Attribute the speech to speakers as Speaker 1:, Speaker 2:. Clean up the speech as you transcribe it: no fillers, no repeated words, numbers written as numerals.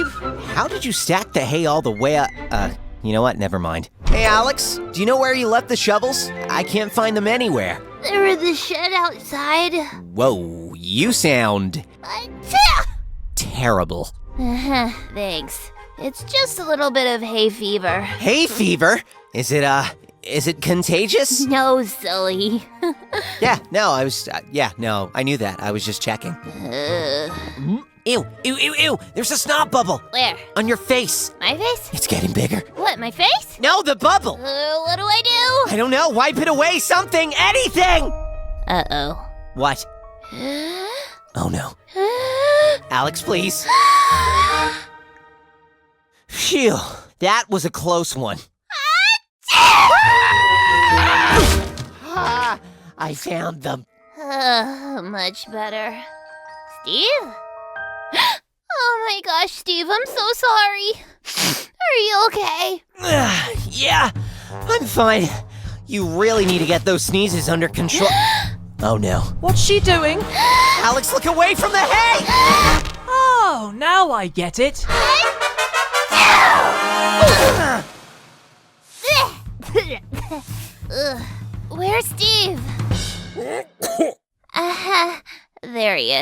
Speaker 1: Steve?
Speaker 2: How did you stack the hay all the way up? You know what? Never mind. Hey, Alex, do you know where you left the shovels? I can't find them anywhere.
Speaker 3: They're in the shed outside.
Speaker 2: Whoa, you sound terrible.
Speaker 3: Thanks. It's just a little bit of hay fever.
Speaker 2: Hay fever? Is it contagious?
Speaker 3: No, silly.
Speaker 2: Yeah, no, I knew that. I was just checking. Ew, ew, ew, ew, there's a snot bubble.
Speaker 3: Where?
Speaker 2: On your face.
Speaker 3: My face?
Speaker 2: It's getting bigger.
Speaker 3: What, my face?
Speaker 2: No, the bubble.
Speaker 3: What do I do?
Speaker 2: I don't know, wipe it away, something, anything!
Speaker 3: Uh-oh.
Speaker 2: What? Oh no. Alex, please. Phew, that was a close one. I found them.
Speaker 3: Much better. Steve? Oh my gosh, Steve, I'm so sorry. Are you okay?
Speaker 2: Yeah, I'm fine. You really need to get those sneezes under control. Oh no.
Speaker 1: What's she doing?
Speaker 2: Alex, look away from the hay!
Speaker 1: Oh, now I get it.
Speaker 3: Where's Steve? There he is.